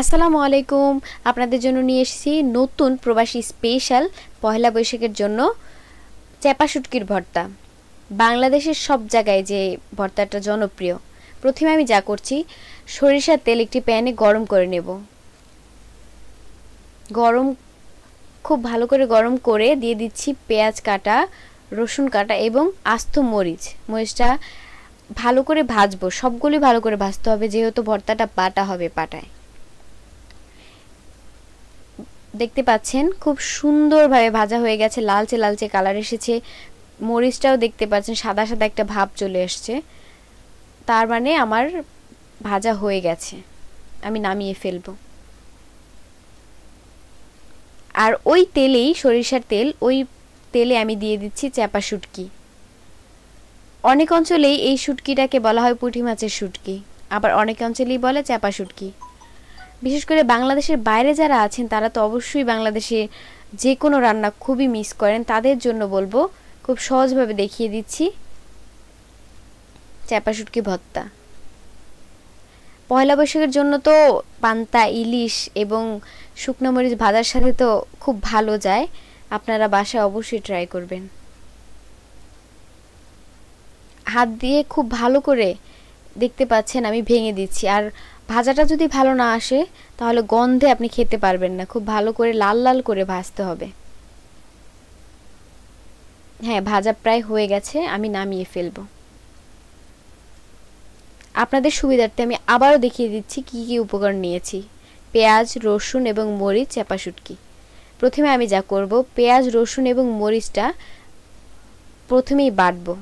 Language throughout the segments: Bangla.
আসসালামু আলাইকুম। আপনাদের জন্য নিয়ে এসেছি নতুন প্রবাসী স্পেশাল পহেলা বৈশাখের জন্য চ্যাপা শুটকির ভর্তা। বাংলাদেশের সব জায়গায় যে ভর্তাটা জনপ্রিয়। প্রথমে আমি যা করছি, সরিষার তেল একটি প্যানে গরম করে নেব। খুব ভালো করে গরম করে দিয়ে দিচ্ছি পেঁয়াজ কাটা, রসুন কাটা এবং আস্ত মরিচটা ভালো করে ভাজবো। সবগুলি ভালো করে ভাজতে হবে, যেহেতু ভর্তাটা বাটা হবে পাটায়। দেখতে পাচ্ছেন খুব সুন্দরভাবে ভাজা হয়ে গেছে, লালচে লালচে কালার এসেছে। মরিচটাও দেখতে পাচ্ছেন সাদা সাদা একটা ভাব চলে আসছে, তার মানে আমার ভাজা হয়ে গেছে। আমি নামিয়ে ফেলবো। আর ওই তেলেই, সরিষার তেল, ওই তেলে আমি দিয়ে দিচ্ছি চ্যাপা শুটকি। অনেক অঞ্চলেই এই শুটকিটাকে বলা হয় পুঁটি মাছের শুটকি, আবার অনেক অঞ্চলেই বলে চ্যাপা শুটকি। বিশেষ করে বাংলাদেশের বাইরে যারা আছেন তারা তো অবশ্যই বাংলাদেশে যে কোনো রান্না খুবই মিস করেন। তাদের জন্য বলবো, খুব সহজভাবে দেখিয়ে দিচ্ছি চ্যাপা শুটকি ভর্তা। পয়লা বৈশাখের জন্য তো পান্তা ইলিশ এবং শুকনো মরিচ ভাজার সাথে তো খুব ভালো যায়। আপনারা বাসায় অবশ্যই ট্রাই করবেন। হাত দিয়ে খুব ভালো করে দেখতে পাচ্ছেন আমি ভেঙে দিচ্ছি। আর ভাজাটা যদি ভালো না আসে তাহলে গন্ধে আপনি খেতে পারবেন না। খুব ভালো করে লাল লাল করে ভাজতে হবে। হ্যাঁ, ভাজা প্রায় হয়ে গেছে, আমি নামিয়ে ফেলবো। আপনাদের সুবিধার্থে আমি আবারও দেখিয়ে দিচ্ছি কি কি উপকরণ নিয়েছি। পেঁয়াজ, রসুন এবং মরিচ, চ্যাপা শুটকি। প্রথমে আমি যা করব, পেঁয়াজ, রসুন এবং মরিচটা প্রথমেই বাটবো,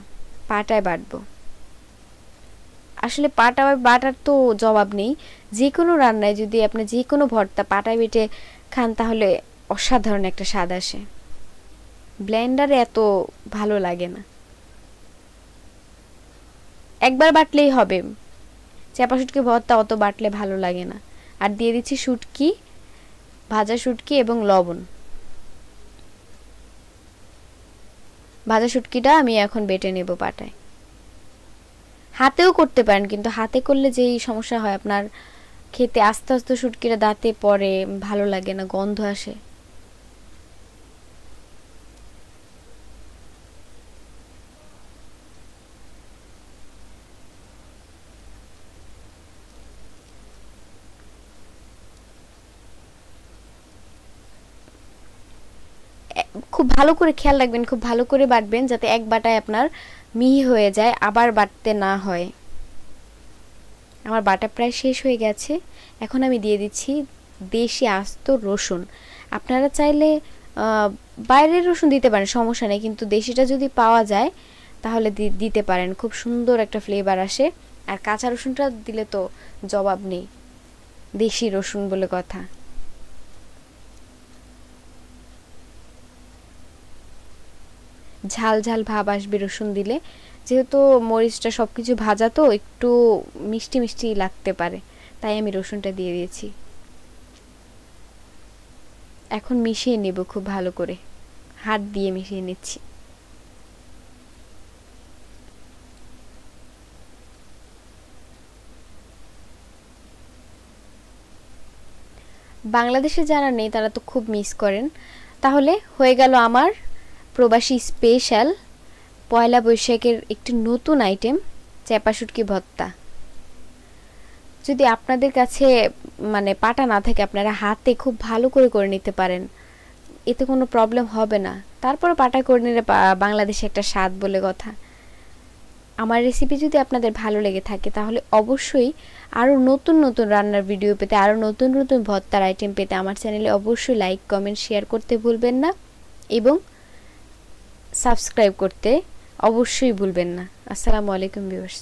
পাটায় বাটবো। আসলে বাটার তো জবাব নেই। যে কোনো রান্নায় যদি আপনি যে কোনো ভর্তা পাটায় বেটে খান তাহলে অসাধারণ একটা স্বাদ আসে। ব্লেন্ডারে এত ভালো লাগে না, একবার বাটলেই হবে। চ্যাপা শুটকি ভর্তা অত বাটলে ভালো লাগে না। আর দিয়ে দিচ্ছি শুটকি, ভাজা শুটকি এবং লবণ। ভাজা শুটকিটা আমি এখন বেটে নেব পাটায়। হাতেও করতে পারেন, কিন্তু হাতে করলে যেই সমস্যা হয়, আপনার খেতে আস্তে আস্তে শুটকিটা দাঁতে পড়ে, ভালো লাগে না, গন্ধ আসে। খুব ভালো করে খেয়াল রাখবেন, খুব ভালো করে বাটবেন যাতে এক বাটায় আপনার মিহি হয়ে যায়, আবার বাটতে না হয়। আমার বাটা প্রায় শেষ হয়ে গেছে। এখন আমি দিয়ে দিচ্ছি দেশি আস্ত রসুন। আপনারা চাইলে বাইরের রসুন দিতে পারেন, সমস্যা নেই, কিন্তু দেশিটা যদি পাওয়া যায় তাহলে দিতে পারেন, খুব সুন্দর একটা ফ্লেভার আসে। আর কাঁচা রসুনটা দিলে তো জবাব নেই, দেশি রসুন বলে কথা। ঝাল ঝাল ভাব আসবে রসুন দিলে, যেহেতু মরিচটা সব কিছু ভাজা তো একটু মিষ্টি মিষ্টি লাগতে পারে, তাই আমি রসুনটা দিয়ে দিয়েছি। এখন মিশিয়ে নেব খুব ভালো করে, হাত দিয়ে মিশিয়ে নিচ্ছি। বাংলাদেশে যারা নেই তারা তো খুব মিস করেন। তাহলে হয়ে গেল আমার প্রবাসী স্পেশাল পয়লা বৈশাখের একটি নতুন আইটেম, চ্যাপা শুটকি ভর্তা। যদি আপনাদের কাছে মানে পাটা না থাকে, আপনারা হাতে খুব ভালো করে নিতে পারেন, এতে কোনো প্রবলেম হবে না। তারপর পাটা করে নিলে বাংলাদেশে একটা স্বাদ বলে কথা। আমার রেসিপি যদি আপনাদের ভালো লেগে থাকে তাহলে অবশ্যই আরও নতুন নতুন রান্নার ভিডিও পেতে, আরও নতুন নতুন ভর্তার আইটেম পেতে আমার চ্যানেলে অবশ্যই লাইক, কমেন্ট, শেয়ার করতে ভুলবেন না এবং সাবস্ক্রাইব করতে অবশ্যই ভুলবেন না। আসসালামু আলাইকুম ভিউয়ার্স।